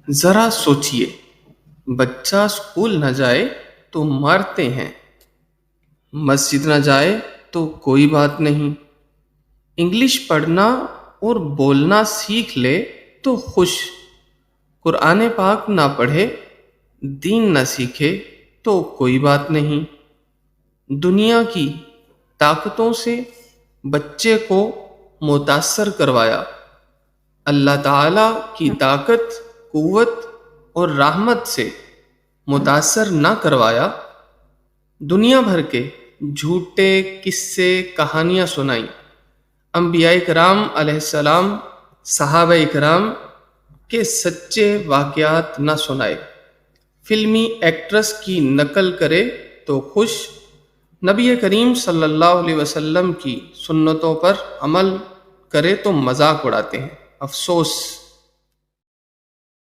ذرا سوچئے، بچہ اسکول نہ جائے تو مارتے ہیں، مسجد نہ جائے تو کوئی بات نہیں، انگلش پڑھنا اور بولنا سیکھ لے تو خوش، قرآن پاک نہ پڑھے، دین نہ سیکھے تو کوئی بات نہیں۔ دنیا کی طاقتوں سے بچے کو متاثر کروایا، اللہ تعالی کی طاقت، قوت اور رحمت سے متاثر نہ کروایا، دنیا بھر کے جھوٹے قصے کہانیاں سنائیں، انبیاء کرام علیہ السلام، صحابہ کرام کے سچے واقعات نہ سنائے، فلمی ایکٹرس کی نقل کرے تو خوش، نبی کریم صلی اللہ علیہ وسلم کی سنتوں پر عمل کرے تو مذاق اڑاتے ہیں۔ افسوس